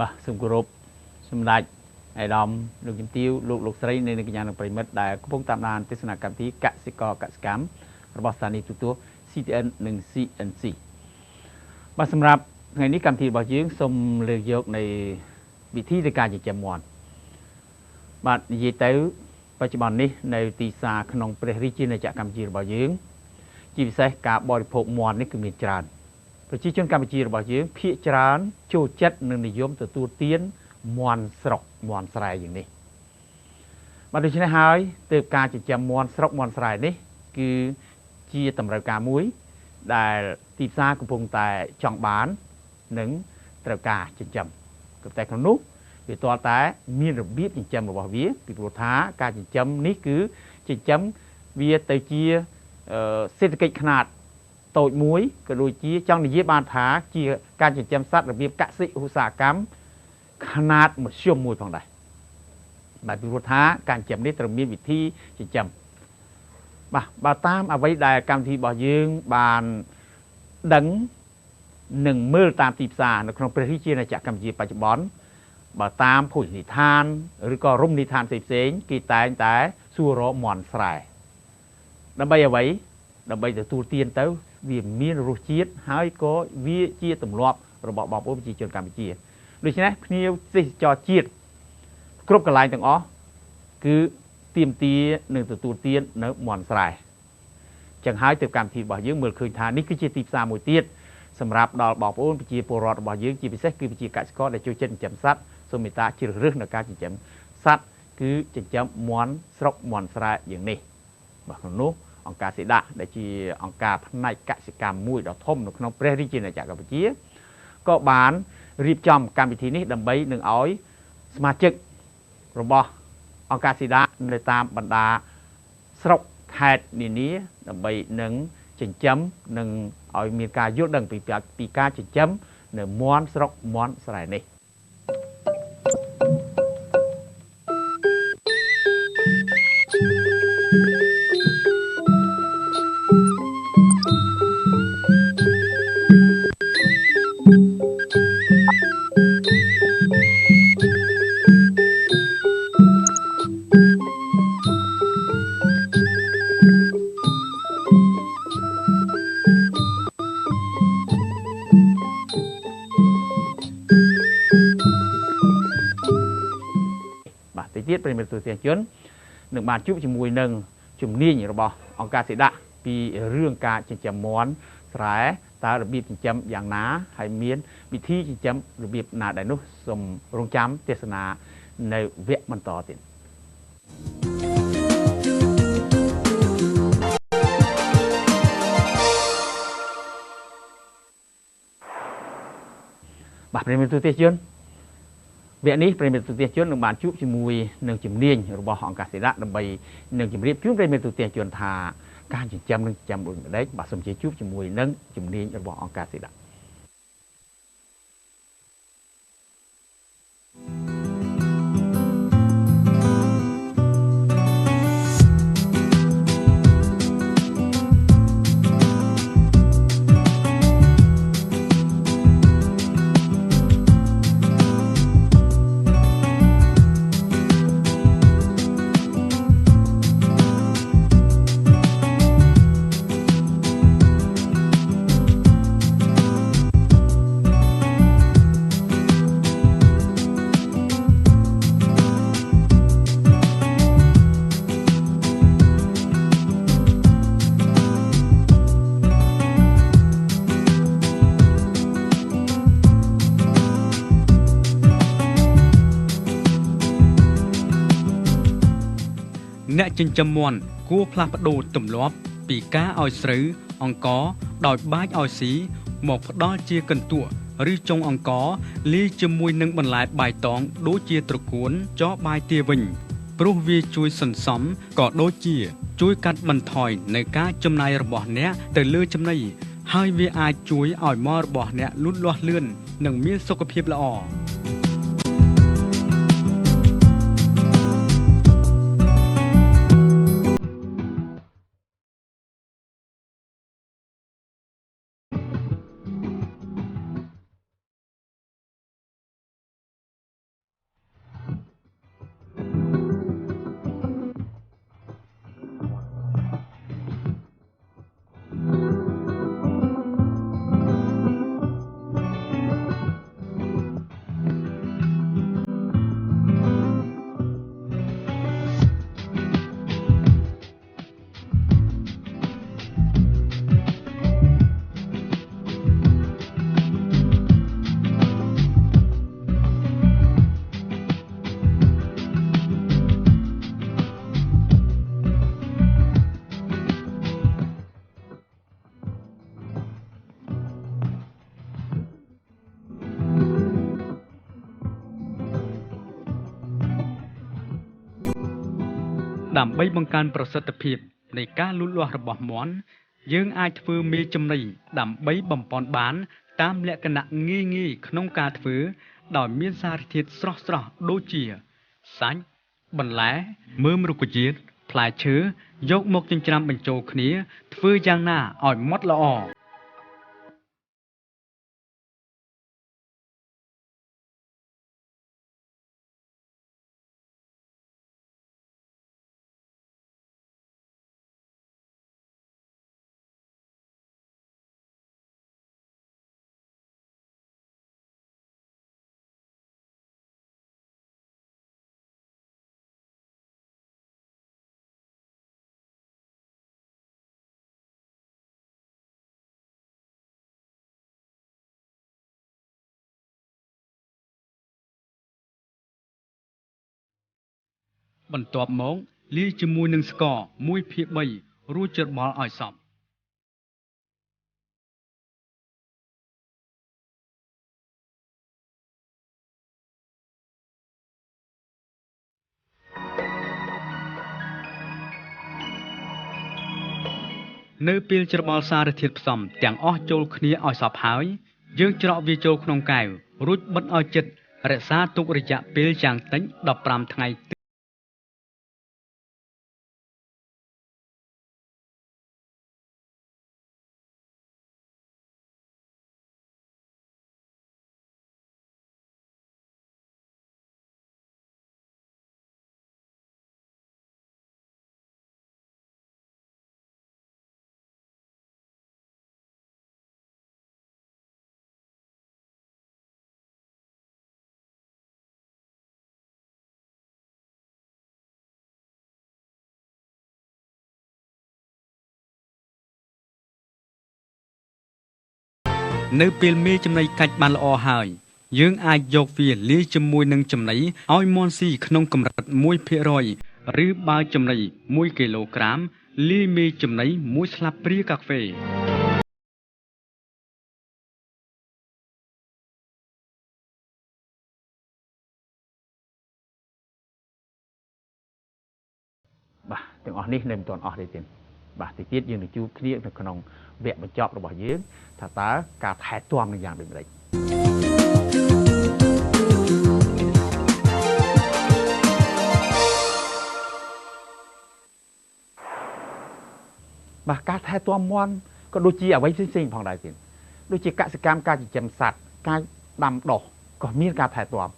បាទសូមគោរពសម្ដេចអាយដាមលោកជំទាវលោកស្រីនៃកញ្ញានិងប្រិមិត្តដែលកំពុងតាមដានទស្សនកម្មវិធីកសិករកសិកម្មរបស់ស្ថានីយទូរទស្សន៍ CTN និង CNC បាទសម្រាប់ថ្ងៃនេះកម្មវិធីរបស់យើងសូមលើកយកនៅវិធីនៃការចិញ្ចឹមមាន់បាទនិយាយទៅបច្ចុប្បន្ននេះនៅទីផ្សារក្នុងព្រះរាជាណាចក្រកម្ពុជារបស់យើងជាពិសេសការបរិភោគមាន់នេះគឺមានច្រើនប្រជាជនកម្ពុជារបស់យើងភាគច្រើនចូលចិត្តនិងនិយមទទួលទានមាន់ស្រុកមាន់ស្រែយ៉ាងនេះបាទដូច្នេះហើយទើបការចិញ្ចឹមមាន់ស្រុកមាន់ស្រែនេះគឺជាតម្រូវការមួយដែលទីផ្សារកំពុងតែចង់បាននិងត្រូវការចិញ្ចឹមក៏តែក្នុងនោះវាទាល់តែមានរបៀបចិញ្ចឹមរបស់វាពីព្រោះថាការចិញ្ចឹមនេះគឺចិញ្ចឹមវាទៅជាសេដ្ឋកិច្ចខ្នាតតូចមួយក៏ដូចជាចង់និយាយបានថាជាការចិញ្ចឹមសត្វរបៀបកសិឧស្សាហកម្មខ្នាតមធ្យមមួយផងដែរបាទពីព្រោះថាការចិញ្ចឹមនេះត្រូវមានវិធីចិញ្ចឹមបាទបើតាមអ្វីដែលកម្មវិធីរបស់យើងបានដឹងនិងមើលតាមទីផ្សារនៅក្នុងព្រះរាជាណាចក្រកម្ពុជាបច្ចុប្បន្នបើតាមភោជនីយដ្ឋានឬក៏រមណីយដ្ឋានផ្សេងៗគេតែងតែសួររកមាន់ស្រែដើម្បីអ្វីដើម្បីទទួលទានទៅវាមានរសជាតិហើយក៏វាជាទម្លាប់របស់បងប្អូនប្រជាជនកម្ពុជាដូច្នេះភ្ញៀវទេសចរជាតិគ្រប់កន្លែងទាំងអស់គឺទាមទារនឹងទទួលទាននៅមាន់ស្រែចឹងហើយទៅកម្មវិធីរបស់យើងមើលឃើញថានេះគឺជាទីផ្សារមួយទៀតសម្រាប់ដល់បងប្អូនប្រជាពលរដ្ឋរបស់យើងជាពិសេសគឺប្រជាកសិករដែលចូលចិត្តចិញ្ចឹមសត្វសូមមេត្តាជ្រើសរើសនៅការចិញ្ចឹមសត្វគឺចិញ្ចឹមមាន់ស្រុកមាន់ស្រែយ៉ាងនេះបាទក្នុងនោះអង្គការសេដាដែលជាអង្គការផ្នែកកសិកម្មមួយដ៏ធំនៅក្នុងព្រះរាជាណាចក្រកម្ពុជាក៏បានរៀបចំកម្មវិធីនេះដើម្បីនឹងឲ្យសមាជិករបស់អង្គការសេដានៅតាមបណ្ដាស្រុកខេត្តនានាដើម្បីនឹងចិញ្ចឹមនិងឲ្យមានការយល់ដឹងពីការចិញ្ចឹមនៅមាន់ស្រុកមាន់ស្រែនេះទៀតប្រិយមិត្តទស្សនិកជននឹងបានជួបជាមួយនឹងជំនាញរបស់អង្គការសេដាពីរឿងការចិញ្ចឹមមាន់ស្រែតើរបៀបចិញ្ចឹមយ៉ាងណាហើយមានវិធីចិញ្ចឹមរបៀបណាដែរនោះសូមរងចាំទេសនានៅវគ្គបន្តទៀតបាទប្រិយមិត្តទស្សនិកជនវគ្គនេះប្រិយមិត្តទស្សនិកជននឹងបានជួបជាមួយនឹងជំនាញរបស់អង្គការសេដាដើម្បីនឹងជម្រាបជូនប្រិយមិត្តទស្សនិកជនថាការចិញ្ចឹមនិងចិញ្ចឹមដូចម្ដេចបាទសូមជួបជាមួយនឹងជំនាញរបស់អង្គការសេដាអ្នកចិញ្ចឹមមាន់គួរផ្លាស់ប្ដូរទម្លាប់ពីការឲ្យស្រូវអង្ករដោយបាចឲ្យស៊ីមកផ្ដល់ជាកន្ទក់ឬចុងអង្ករលាយជាមួយនឹងបន្លែបាយតងដូចជាត្រកួនចោបាយទាវិញព្រោះវាជួយសន្សំក៏ដូចជាជួយកាត់បន្ថយនៅការចំណាយរបស់អ្នកទៅលើចំណីហើយវាអាចជួយឲ្យមាន់របស់អ្នកលូតលាស់លឿននិងមានសុខភាពល្អ ដើម្បីបង្កើនប្រសិទ្ធភាពនៃការលូតលាស់របស់មាន់យើងអាចធ្វើមេចំណីដើម្បីបំពន់បានតាមលក្ខណៈងាយៗក្នុងការធ្វើដោយមានសារធាតុស្រស់ៗដូចជាសាច់បន្លែមើមរុក្ខជាតិផ្លែឈើយកមកចិញ្ច្រាំបញ្ចូលគ្នាធ្វើយ៉ាងណាឲ្យម៉ត់ល្អបន្ទាប់មកលាយជាមួយនឹងស្ករ1/3រួចច្របល់ឲ្យសព្វនៅពេលច្របល់សារធាតុផ្សំទាំងអស់ចូលគ្នាឲ្យសព្វហើយយើងច្រកវាចូលក្នុងកែវរួចបិទឲ្យជិតរក្សាទុករយៈពេលយ៉ាងតិច15ថ្ងៃនៅពេលមេចំណីកាច់បានល្អហើយយើងអាចយកវាលាយជាមួយនឹងចំណីឲ្យមាន់ស៊ីក្នុងកម្រិត 1% ឬបើចំណី1គីឡូក្រាមលាយមេចំណី1ស្លាបព្រាកាហ្វេបាទទាំងអស់នេះនៅមិនទាន់អស់ទេទៀតបាទតិចទៀតយើងនឹងជួបគ្នានៅក្នុងវគ្គបញ្ចប់របស់យើងថាតើការថែទាំនឹងយ៉ាងដូចម្តេចបាទការថែទាំមាន់ក៏ដូចជាអ្វីផ្សេងៗផងដែរទៀតដូចជាកសិកម្មការចិញ្ចឹមសត្វការដាំដុះក៏មានការថែទាំ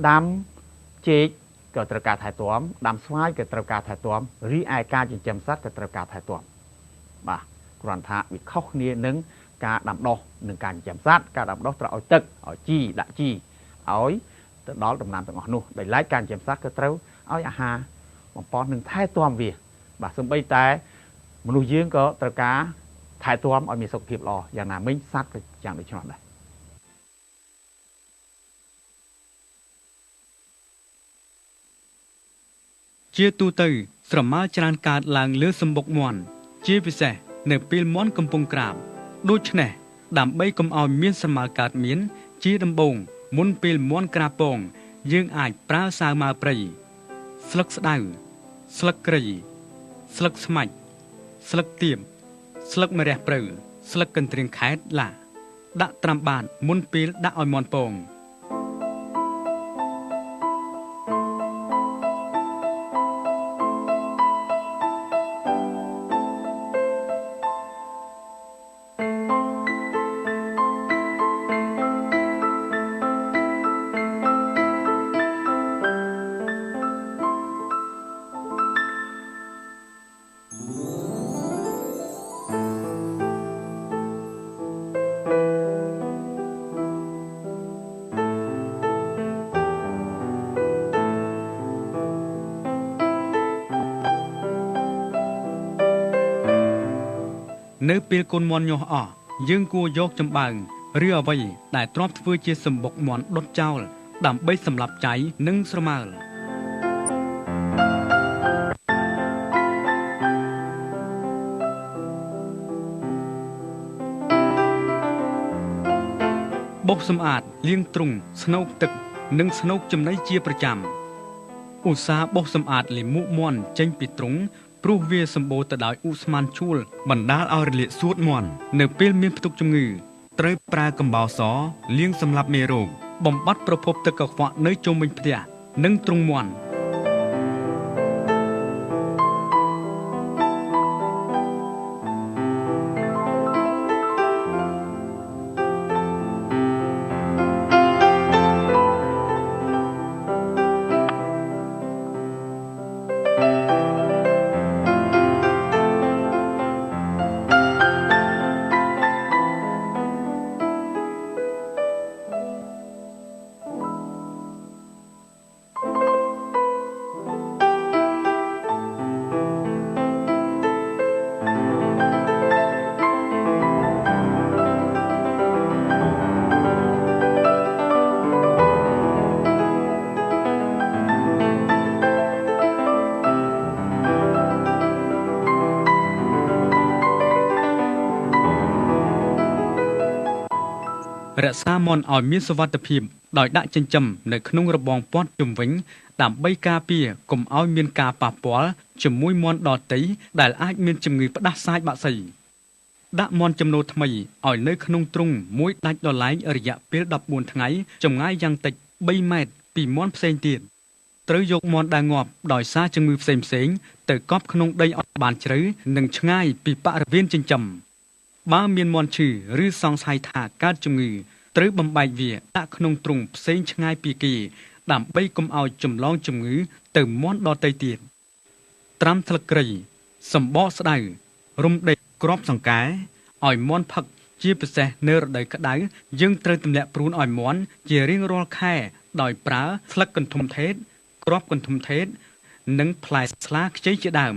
ដាំចេកក៏ត្រូវការថែទាំដាំស្វាយក៏ត្រូវការថែទាំរីឯការចិញ្ចឹមសត្វក៏ត្រូវការថែទាំបាទគ្រាន់ថាវាខុសគ្នានឹងការដាំដុះនិងការចិញ្ចឹមសត្វការដាំដុះត្រូវឲ្យទឹកឲ្យជីដាក់ជីឲ្យទៅដល់ដំណាំទាំងអស់នោះដោយឡែកការចិញ្ចឹមសត្វក៏ត្រូវឲ្យអាហារបំផុតនឹងថែទាំវាបាទសូម្បីតែមនុស្សយើងក៏ត្រូវការថែទាំឲ្យមានសុខភាពល្អយ៉ាងណាមិញសត្វក៏យ៉ាងដូចនោះដែរជាទូទៅស្រមោលច្រើនកើតឡើងលើសម្បុកមាន់ជាពិសេសនៅពេលមាន់កំពុងក្រាបដូច្នេះដើម្បីកុំឲ្យមានស្រមោលកើតមានជាដំបូងមុនពេលមាន់ក្រាបពងយើងអាចប្រើសាវម៉ាវព្រៃស្លឹកស្ដៅស្លឹកគ្រៃស្លឹកស្មាច់ស្លឹកទៀបស្លឹកម្រះព្រៅស្លឹកកន្ទ្រៀងខែតឡាដាក់ត្រាំបាតមុនពេលដាក់ឲ្យមាន់ពងនៅពេលកូនមាន់ញាស់អស់យើងគួរយកចំបើងឬអ្វីដែលទ្រាំធ្វើជាសម្បុកមាន់ដុតចោលដើម្បីសម្លាប់ចៃនិងស្រមោលបោសសម្អាតលាងទ្រុងស្នូកទឹកនិងស្នូកចំណីជាប្រចាំ ឧស្សាហ៍បោសសម្អាតលាមកមាន់ចេញពីទ្រុងព្រោះវាសម្បូរទៅដោយឧស្ម័នឈួលបណ្ដាលឲ្យរលាកសួតមាន់នៅពេលមានផ្ទុកជំងឺត្រូវប្រើកំបោរសលាងសម្លាប់មេរោគបំបត្តិប្រភពទឹកកខ្វក់នៅជុំវិញផ្ទះនិងទ្រុងមាន់រក្សាមាន់ឲ្យមានសុវត្ថិភាពដោយដាក់ចិញ្ចឹមនៅក្នុងរបងព័ទ្ធជុំវិញដើម្បីការពារកុំឲ្យមានការប៉ះពាល់ជាមួយមាន់ដទៃដែលអាចមានជំងឺផ្ដាសាយបាក់សីដាក់មាន់ចំណូលថ្មីឲ្យនៅក្នុងទ្រុងមួយដាច់ដល់ឡែករយៈពេល14ថ្ងៃចម្ងាយយ៉ាងតិច3ម៉ែត្រពីមាន់ផ្សេងទៀតត្រូវយកមាន់ដែលងាប់ដោយសារជំងឺផ្សេងៗទៅកប់ក្នុងដីឲ្យបានជ្រៅនិងឆ្ងាយពីបរិវេណចិញ្ចឹមបើមានមាន់ឈឺឬសង្ស័យថាកើតជំងឺត្រូវបំបែកវាដាក់ក្នុងទ្រុងផ្សេងឆ្ងាយពីគេដើម្បីកុំឲ្យចម្លងជំងឺទៅមាន់ដទៃទៀតត្រាំស្លឹកគ្រៃសម្បកស្ដៅរំដេកគ្រាប់សង្កែឲ្យមាន់ផឹកជាពិសេសនៅរដូវក្តៅយើងត្រូវទម្លាក់ព្រូនឲ្យមាន់ជារៀងរាល់ខែដោយប្រើស្លឹកកន្ធុំថេតគ្រាប់កន្ធុំថេតនិងផ្លែស្លាខ្ចីជាដើម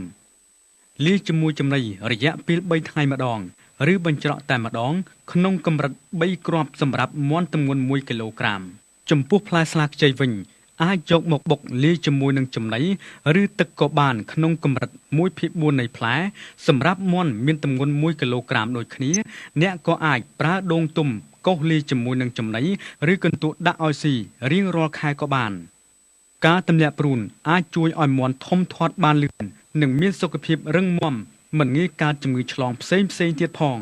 លាយជាមួយចំណីរយៈពេល3ថ្ងៃម្ដងឬបញ្ច្រកតែម្ដងក្នុងកម្រិត3គ្រាប់សម្រាប់មាន់ទម្ងន់1គីឡូក្រាមចំពោះផ្លែស្លាខ្ចីវិញអាចយកមកបុកលាយជាមួយនឹងចំណីឬទឹកក៏បានក្នុងកម្រិត1/4នៃផ្លែសម្រាប់មាន់មានទម្ងន់1គីឡូក្រាមដូចគ្នាអ្នកក៏អាចប្រើដូងទុំកោសលាយជាមួយនឹងចំណីឬកន្ទក់ដាក់ឲ្យស៊ីរៀងរាល់ខែក៏បានការទម្លាក់ព្រូនអាចជួយឲ្យមាន់ធំធាត់បានលឿននិងមានសុខភាពរឹងមាំមិនងាយកើតជំងឺឆ្លងផ្សេងទៀតផង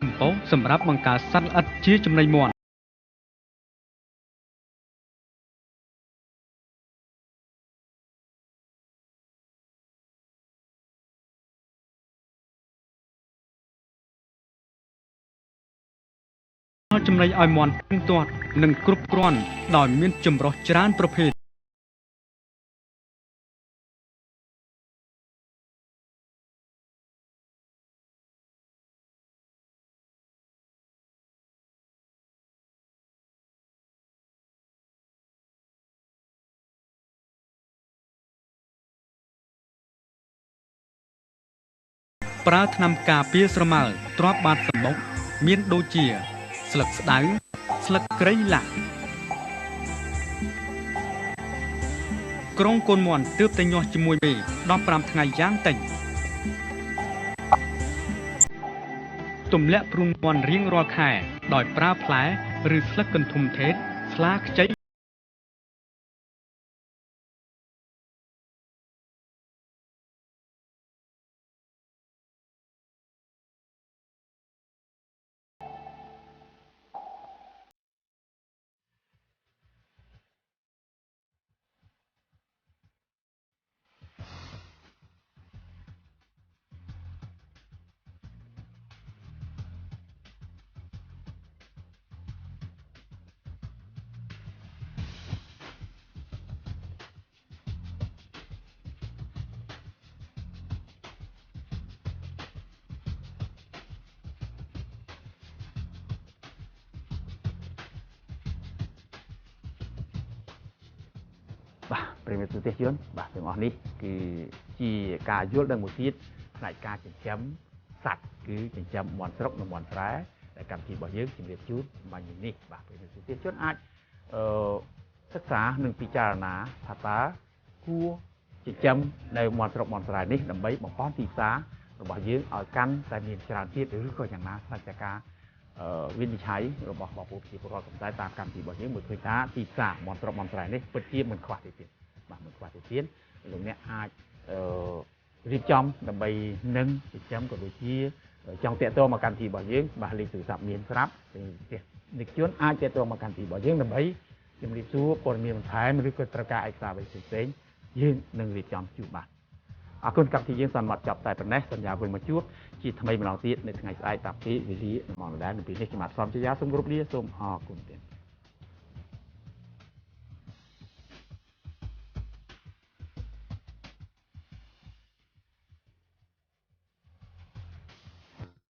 កំប៉ុស្តសម្រាប់បង្ការសត្វល្អិតជាចំណីមាន់ចំណីឲ្យមាន់ទៀងទាត់និងគ្រប់គ្រាន់ដោយមានចម្រុះច្រើនប្រភេទប្រើថ្នាំការពារស្រមោលទ្រាប់បាតសម្បុកមានដូចជាស្លឹកស្ដៅស្លឹកគ្រៃលាក់ក្រុងកូនមាន់ទើបតែញាស់ជាមួយមេ15ថ្ងៃយ៉ាងតិចទម្លាក់ព្រូនមាន់រៀងរាល់ខែដោយប្រើផ្លែឬស្លឹកកន្ធុំថេតស្លាខ្ចី ប្រិមិត្តទស្សនិកជនបាទទាំងអស់នេះគឺជាការយល់ដឹងមួយទៀតផ្នែកការចិញ្ចឹមសត្វគឺចិញ្ចឹមមាន់ស្រុកនិងមាន់ស្រែដែលកម្មវិធីរបស់យើងជម្រាបជូនបាញ់នេះបាទប្រិមិត្តទស្សនិកជនអាចសិក្សានិងពិចារណាថាតើគួរចិញ្ចឹមនៅមាន់ស្រុកមាន់ស្រែនេះដើម្បីបង្កើនទីផ្សាររបស់យើងឲ្យកាន់តែមានច្រើនទៀតឬក៏យ៉ាងណាស្ដេចតែការវិនិច្ឆ័យរបស់បងប្អូនប្រជាពលរដ្ឋកំតែតាមកម្មវិធីរបស់យើងមើលឃើញថាទីផ្សារមាន់ស្រុកមាន់ស្រែនេះពិតជាមិនខ្វះទេទៀតបាទមិនខ្វះទេទៀតលោកអ្នកអាចរៀបចំដើម្បីនឹងចិញ្ចឹមក៏ដូចជាចង់តាក់ទងមកកម្មវិធីរបស់យើងបាទលេខទូរស័ព្ទមានស្រាប់និកជនអាចតាក់ទងមកកម្មវិធីរបស់យើងដើម្បីជំរាបសួរព័ត៌មានបន្ថែមឬក៏ត្រូវការឯកសារអ្វីផ្សេងៗយើងនឹងរៀបចំជូនបាទអរគុណកម្មវិធីយើងសន្មតចប់តែប៉ុណ្ណេះសន្យាវិលមកជួបជាថ្មីម្ដងទៀតនៅថ្ងៃស្អែកតាមទីវិទ្យាមនដដែលនៅពេលនេះខ្ញុំបាទសំជាយាសូមគោរពលាសូមអរគុណទៀត